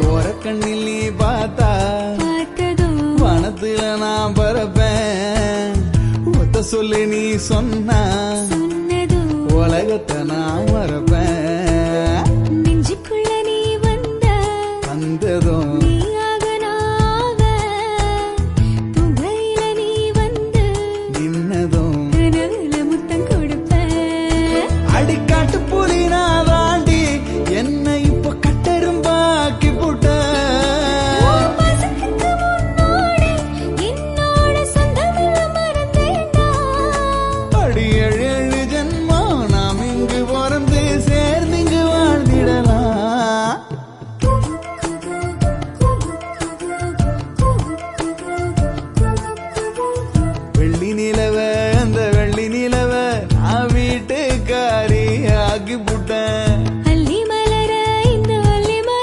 ஒரு கண்ணில் நீ பார்த்தா வனத்துல நான் பறப்பேன் ஒத்த சொல்லி நீ சொன்னா உலகத்தை நான் மறப்பேன் நெஞ்சுக்குள்ள நீ வந்ததும்